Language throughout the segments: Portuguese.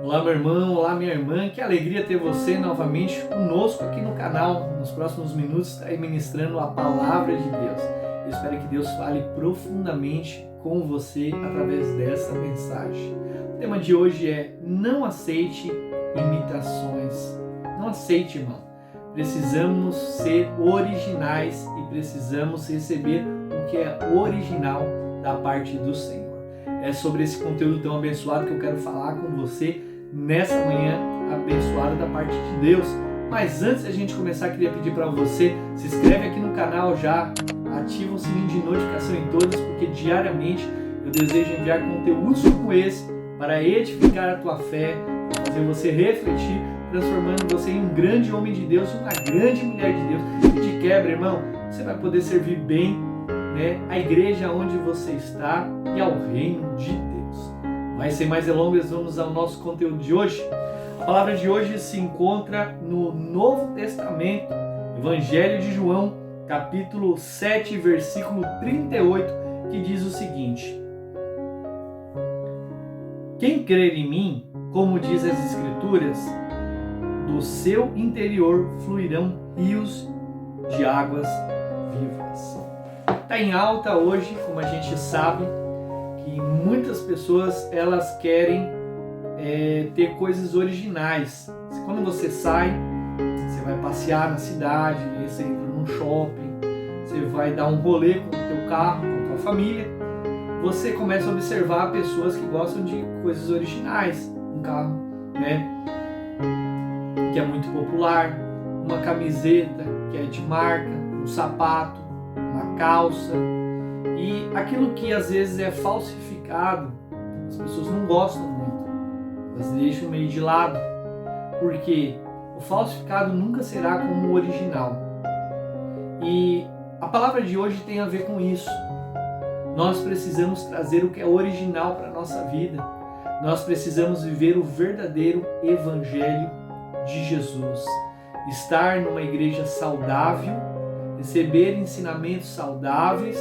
Olá, meu irmão, olá, minha irmã, que alegria ter você novamente conosco aqui no canal. Nos próximos minutos, está aí ministrando a palavra de Deus. Eu espero que Deus fale profundamente com você através dessa mensagem. O tema de hoje é: não aceite imitações. Não aceite, irmão. Precisamos ser originais e precisamos receber o que é original da parte do Senhor. É sobre esse conteúdo tão abençoado que eu quero falar com você nessa manhã abençoada da parte de Deus. Mas antes de a gente começar, queria pedir para você, se inscreve aqui no canal já, ativa o sininho de notificação em todos, porque diariamente eu desejo enviar conteúdos como esse para edificar a tua fé, para fazer você refletir, transformando você em um grande homem de Deus, uma grande mulher de Deus. E de quebra, irmão, você vai poder servir bem, a igreja onde você está e ao reino de Deus. Mas sem mais delongas, vamos ao nosso conteúdo de hoje. A palavra de hoje se encontra no Novo Testamento, Evangelho de João, capítulo 7, versículo 38, que diz o seguinte: quem crer em mim, como diz as Escrituras, do seu interior fluirão rios de águas vivas. Está em alta hoje, como a gente sabe, que muitas pessoas elas querem ter coisas originais. Quando você sai, você vai passear na cidade, você entra num shopping, você vai dar um rolê com o teu carro, com a tua família, você começa a observar pessoas que gostam de coisas originais. Um carro, que é muito popular, uma camiseta que é de marca, um sapato, uma calça, e aquilo que às vezes é falsificado, as pessoas não gostam muito, elas deixam meio de lado, porque o falsificado nunca será como o original. E a palavra de hoje tem a ver com isso. Nós precisamos trazer o que é original para a nossa vida. Nós precisamos viver o verdadeiro evangelho de Jesus. Estar numa igreja saudável, receber ensinamentos saudáveis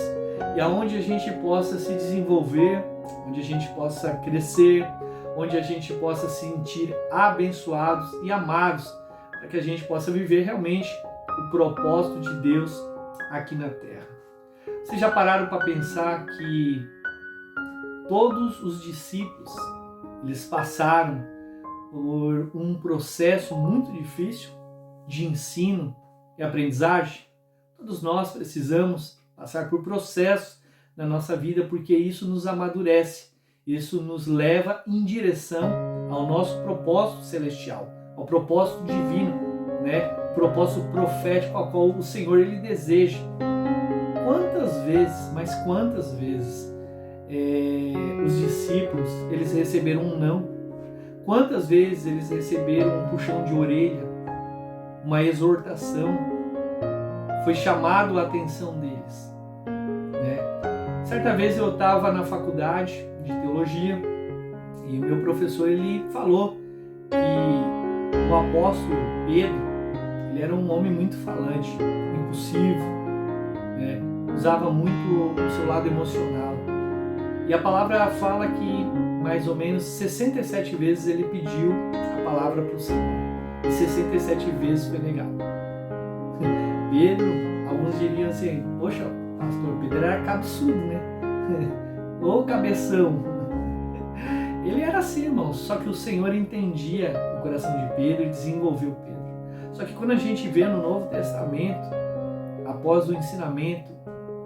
e aonde a gente possa se desenvolver, onde a gente possa crescer, onde a gente possa se sentir abençoados e amados, para que a gente possa viver realmente o propósito de Deus aqui na terra. Vocês já pararam para pensar que todos os discípulos, eles passaram por um processo muito difícil de ensino e aprendizagem? Todos nós precisamos passar por processos na nossa vida, porque isso nos amadurece, isso nos leva em direção ao nosso propósito celestial, ao propósito divino, o propósito profético ao qual o Senhor ele deseja. Quantas vezes os discípulos eles receberam um não? Quantas vezes eles receberam um puxão de orelha, uma exortação? Foi chamado a atenção deles. Certa vez eu estava na faculdade de teologia e o meu professor ele falou que o apóstolo Pedro ele era um homem muito falante, impulsivo, usava muito o seu lado emocional. E a palavra fala que mais ou menos 67 vezes ele pediu a palavra para o Senhor e 67 vezes foi negado. Pedro, alguns diriam assim: poxa, pastor Pedro era cabeçudo, Ô cabeção. Ele era assim, irmão, só que o Senhor entendia o coração de Pedro e desenvolveu Pedro. Só que quando a gente vê no Novo Testamento, após o ensinamento,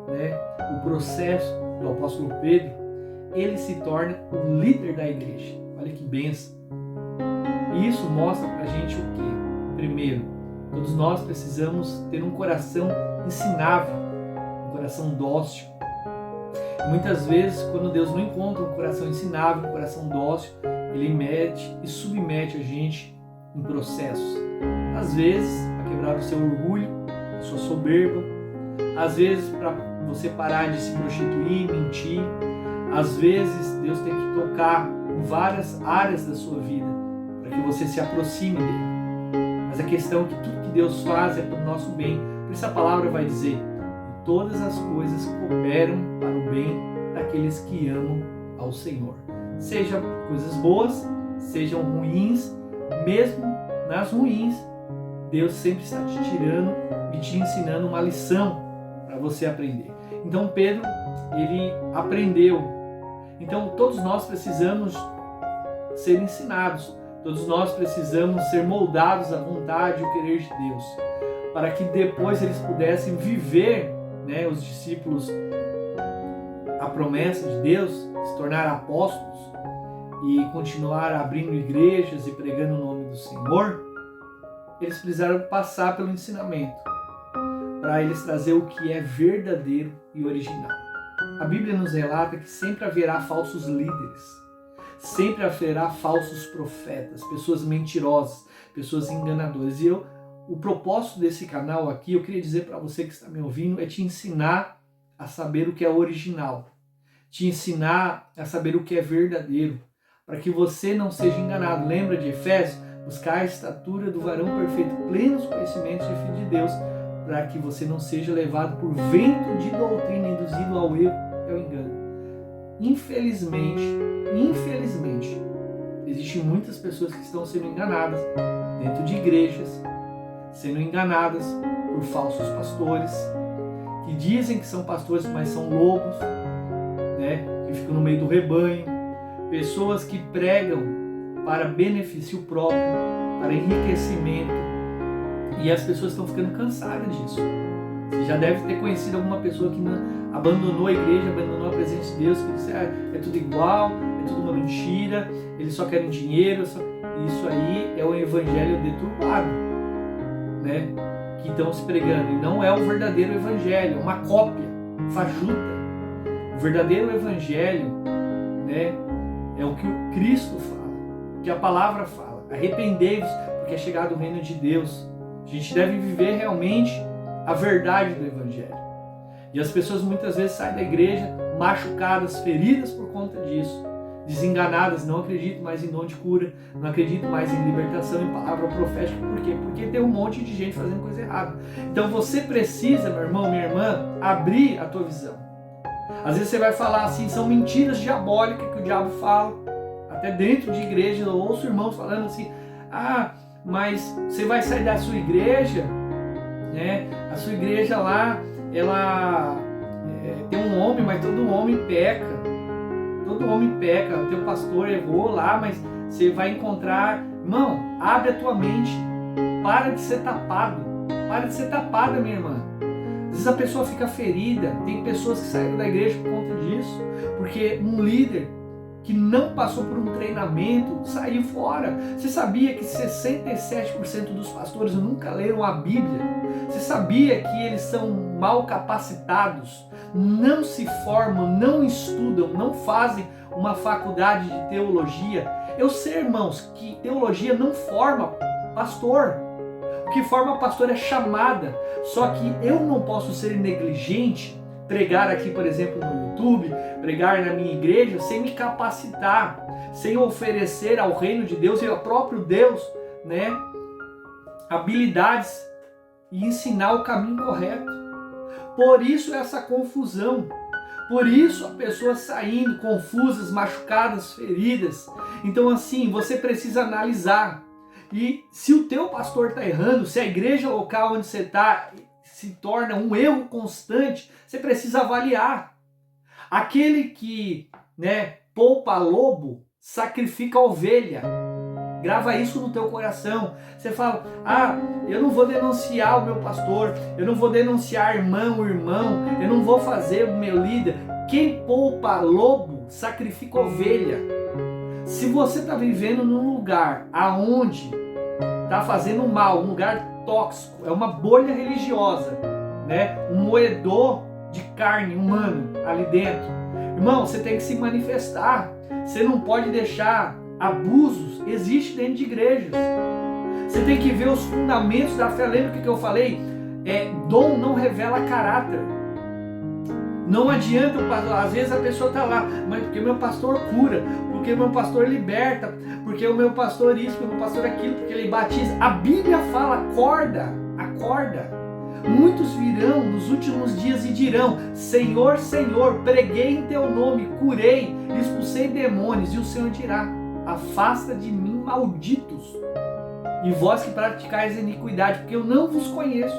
o processo do apóstolo Pedro, ele se torna o líder da igreja. Olha que bênção. E isso mostra pra gente o quê? Primeiro, todos nós precisamos ter um coração ensinável, um coração dócil. E muitas vezes, quando Deus não encontra um coração ensinável, um coração dócil, Ele mete e submete a gente em processos. Às vezes, para quebrar o seu orgulho, a sua soberba. Às vezes, para você parar de se prostituir, mentir. Às vezes, Deus tem que tocar em várias áreas da sua vida para que você se aproxime dele. Mas a questão é que tudo que Deus faz é para o nosso bem. Por isso a palavra vai dizer: e todas as coisas cooperam para o bem daqueles que amam ao Senhor. Seja coisas boas, sejam ruins, mesmo nas ruins, Deus sempre está te tirando e te ensinando uma lição para você aprender. Então Pedro, ele aprendeu. Então todos nós precisamos ser ensinados, todos nós precisamos ser moldados à vontade e ao querer de Deus, para que depois eles pudessem viver, né, os discípulos, a promessa de Deus, se tornar apóstolos e continuar abrindo igrejas e pregando o nome do Senhor. Eles precisaram passar pelo ensinamento, para eles trazer o que é verdadeiro e original. A Bíblia nos relata que sempre haverá falsos líderes, sempre haverá falsos profetas, pessoas mentirosas, pessoas enganadoras. E o propósito desse canal aqui, eu queria dizer para você que está me ouvindo, é te ensinar a saber o que é original, te ensinar a saber o que é verdadeiro, para que você não seja enganado. Lembra de Efésios? Buscar a estatura do varão perfeito, plenos conhecimentos de Filho de Deus, para que você não seja levado por vento de doutrina, induzido ao erro e ao engano. Infelizmente, existem muitas pessoas que estão sendo enganadas dentro de igrejas, sendo enganadas por falsos pastores, que dizem que são pastores, mas são lobos, né? Que ficam no meio do rebanho, pessoas que pregam para benefício próprio, para enriquecimento, e as pessoas estão ficando cansadas disso. Você já deve ter conhecido alguma pessoa que não abandonou a igreja, abandonou a presença de Deus, que disse, é tudo igual, é tudo uma mentira, eles só querem dinheiro. Isso aí é o evangelho deturpado, né? Que estão se pregando, e não é o verdadeiro evangelho, é uma cópia fajuta. O verdadeiro evangelho, né, é o que o Cristo fala, que a palavra fala. Arrependei-vos, porque é chegado o reino de Deus. A gente deve viver realmente a verdade do evangelho. E as pessoas muitas vezes saem da igreja machucadas, feridas por conta disso, desenganadas. Não acredito mais em dom de cura, não acredito mais em libertação, em palavra profética. Por quê? Porque tem um monte de gente fazendo coisa errada. Então você precisa, meu irmão, minha irmã, abrir a tua visão. Às vezes você vai falar assim, são mentiras diabólicas que o diabo fala. Até dentro de igreja eu ouço irmãos falando assim, mas você vai sair da sua igreja, né? A sua igreja lá, ela tem um homem, mas todo homem peca. Todo homem peca. O teu pastor errou lá, mas você vai encontrar... Irmão, abre a tua mente. Para de ser tapado. Para de ser tapada, minha irmã. Às vezes a pessoa fica ferida. Tem pessoas que saíram da igreja por conta disso. Porque um líder que não passou por um treinamento saiu fora. Você sabia que 67% dos pastores nunca leram a Bíblia? Você sabia que eles são mal capacitados, não se formam, não estudam, não fazem uma faculdade de teologia? Eu sei, irmãos, que teologia não forma pastor. O que forma pastor é chamada. Só que eu não posso ser negligente, pregar aqui, por exemplo, no YouTube, pregar na minha igreja, sem me capacitar, sem oferecer ao reino de Deus e ao próprio Deus, né, habilidades e ensinar o caminho correto. Por isso essa confusão, por isso a pessoa saindo confusas, machucadas, feridas. Então assim, você precisa analisar. E se o teu pastor está errando, se a igreja local onde você está se torna um erro constante, você precisa avaliar. Aquele que, né, poupa lobo, sacrifica ovelha. Grava isso no teu coração. Você fala, eu não vou denunciar o meu pastor, eu não vou denunciar irmão, eu não vou fazer o meu líder. Quem poupa lobo, sacrifica ovelha. Se você está vivendo num lugar aonde está fazendo mal, um lugar tóxico, é uma bolha religiosa, né? Um moedor de carne humana ali dentro, irmão, você tem que se manifestar. Você não pode deixar abusos existem dentro de igrejas. Você tem que ver os fundamentos da fé. Lembra o que eu falei? Dom não revela caráter. Não adianta, às vezes a pessoa está lá, mas porque o meu pastor cura, porque o meu pastor liberta, porque o meu pastor isso, porque o meu pastor aquilo, porque ele batiza. A Bíblia fala, acorda. Muitos virão nos últimos dias e dirão, Senhor, Senhor, preguei em teu nome, curei, expulsei demônios. E o Senhor dirá, afasta de mim, malditos, e vós que praticais iniquidade, porque eu não vos conheço.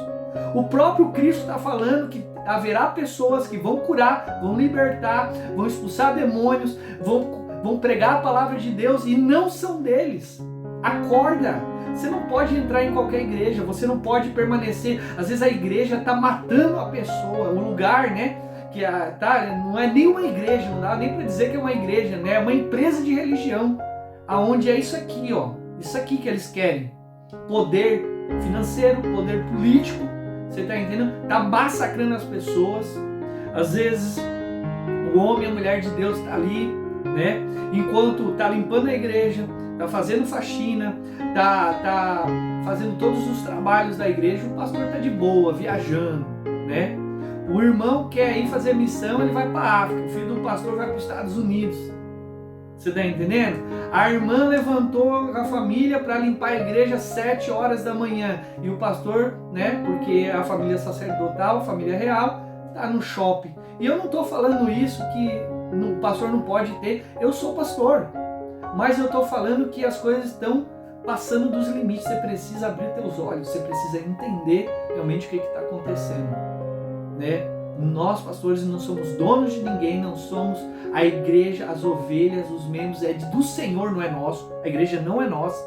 O próprio Cristo está falando que haverá pessoas que vão curar, vão libertar, vão expulsar demônios, vão pregar a palavra de Deus e não são deles. Acorda! Você não pode entrar em qualquer igreja, você não pode permanecer. Às vezes a igreja está matando a pessoa, o lugar, né? Não é nem uma igreja, não dá nem para dizer que é uma igreja, né? É uma empresa de religião, aonde é isso aqui, ó, isso aqui que eles querem: poder financeiro, poder político. Você está entendendo? Está massacrando as pessoas. Às vezes o homem e a mulher de Deus está ali, né? Enquanto está limpando a igreja, está fazendo faxina, está fazendo todos os trabalhos da igreja, o pastor está de boa, viajando, né? O irmão quer ir fazer missão, ele vai para a África. O filho do pastor vai para os Estados Unidos. Você está entendendo? A irmã levantou a família para limpar a igreja às 7 horas da manhã. E o pastor, né, porque a família sacerdotal, a família real, está no shopping. E eu não estou falando isso que o pastor não pode ter. Eu sou pastor. Mas eu estou falando que as coisas estão passando dos limites. Você precisa abrir teus olhos. Você precisa entender realmente o que está acontecendo, né? Nós, pastores, não somos donos de ninguém, não somos a igreja, as ovelhas, os membros, é do Senhor, não é nosso. A igreja não é nossa.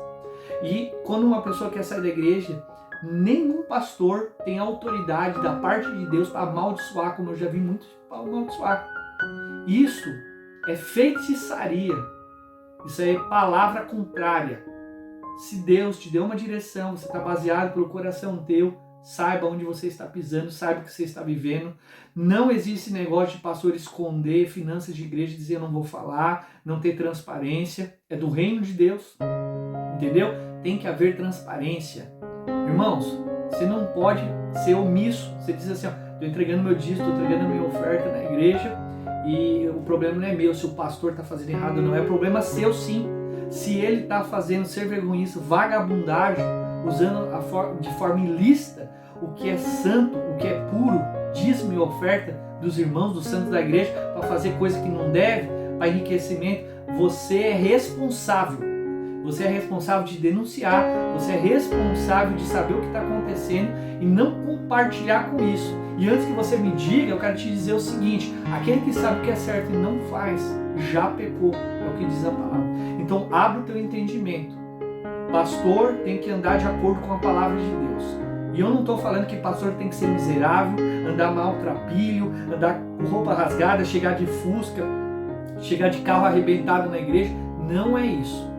E quando uma pessoa quer sair da igreja, nenhum pastor tem autoridade da parte de Deus para amaldiçoar, como eu já vi muitos amaldiçoar. Isso é feitiçaria. Isso é palavra contrária. Se Deus te deu uma direção, você está baseado pelo coração teu, saiba onde você está pisando, saiba o que você está vivendo. Não existe negócio de pastor esconder finanças de igreja e dizer eu não vou falar, não ter transparência. É do reino de Deus, entendeu? Tem que haver transparência. Irmãos, você não pode ser omisso. Você diz assim, estou entregando meu dízimo, estou entregando minha oferta na igreja e o problema não é meu, se o pastor está fazendo errado ou não. É problema seu, sim. Se ele está fazendo ser vergonhice, vagabundagem, usando de forma ilícita o que é santo, o que é puro, dízimo e oferta dos irmãos, dos santos da igreja, para fazer coisa que não deve, para enriquecimento, você é responsável. Você é responsável de denunciar, você é responsável de saber o que está acontecendo e não compartilhar com isso. E antes que você me diga, eu quero te dizer o seguinte: aquele que sabe o que é certo e não faz, já pecou, é o que diz a palavra. Então abre o teu entendimento. Pastor tem que andar de acordo com a palavra de Deus. E eu não estou falando que pastor tem que ser miserável, andar maltrapilho, andar com roupa rasgada, chegar de fusca, chegar de carro arrebentado na igreja. Não é isso.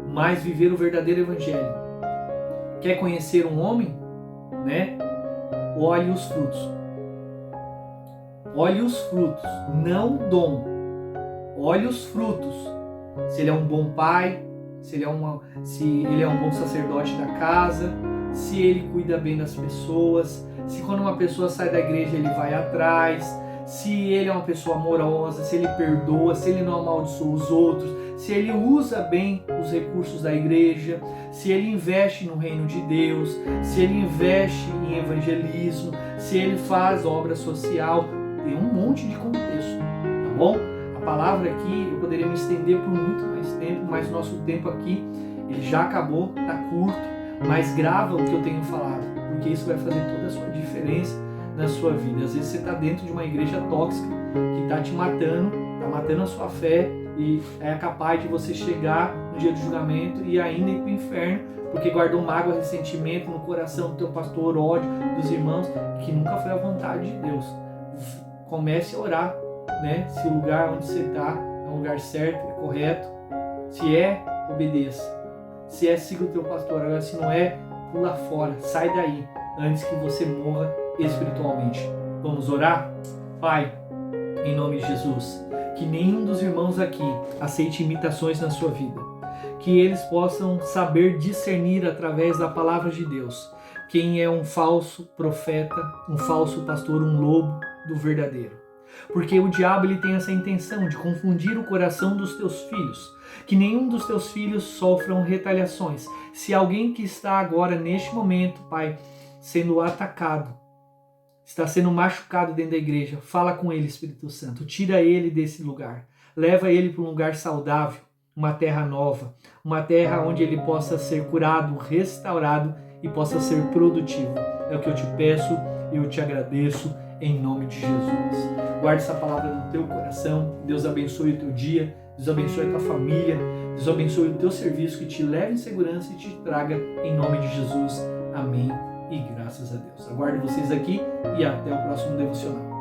Mas viver o verdadeiro evangelho. Quer conhecer um homem? Né? Olhe os frutos. Olhe os frutos, não o dom. Olhe os frutos. Se ele é um bom pai, se ele é um bom sacerdote da casa, se ele cuida bem das pessoas, se quando uma pessoa sai da igreja ele vai atrás, se ele é uma pessoa amorosa, se ele perdoa, se ele não amaldiçoa os outros, se ele usa bem os recursos da igreja, se ele investe no reino de Deus, se ele investe em evangelismo, se ele faz obra social. Tem um monte de contexto, tá bom? A palavra aqui, eu poderia me estender por muito mais tempo, mas o nosso tempo aqui, ele já acabou, tá curto, mas grava o que eu tenho falado, porque isso vai fazer toda a sua diferença na sua vida. Às vezes você está dentro de uma igreja tóxica que está te matando, está matando a sua fé e é capaz de você chegar no dia do julgamento e ainda ir para o inferno porque guardou mágoa, ressentimento no coração do teu pastor, ódio dos irmãos, que nunca foi a vontade de Deus. Comece a orar, né? Se o lugar onde você está é um lugar certo, é correto. Se é, obedeça. Se é, siga o teu pastor. Agora, se não é, pula fora, sai daí antes que você morra espiritualmente. Vamos orar? Pai, em nome de Jesus, que nenhum dos irmãos aqui aceite imitações na sua vida, que eles possam saber discernir através da palavra de Deus quem é um falso profeta, um falso pastor, um lobo do verdadeiro. Porque o diabo ele tem essa intenção de confundir o coração dos teus filhos, que nenhum dos teus filhos sofram retaliações. Se alguém que está agora neste momento, Pai, sendo atacado, está sendo machucado dentro da igreja, fala com ele, Espírito Santo, tira ele desse lugar, leva ele para um lugar saudável, uma terra nova, uma terra onde ele possa ser curado, restaurado e possa ser produtivo. É o que eu te peço, eu te agradeço, em nome de Jesus. Guarde essa palavra no teu coração. Deus abençoe o teu dia, Deus abençoe a tua família, Deus abençoe o teu serviço, que te leve em segurança e te traga em nome de Jesus. Amém e graças a Deus. Aguardo vocês aqui e até o próximo devocional.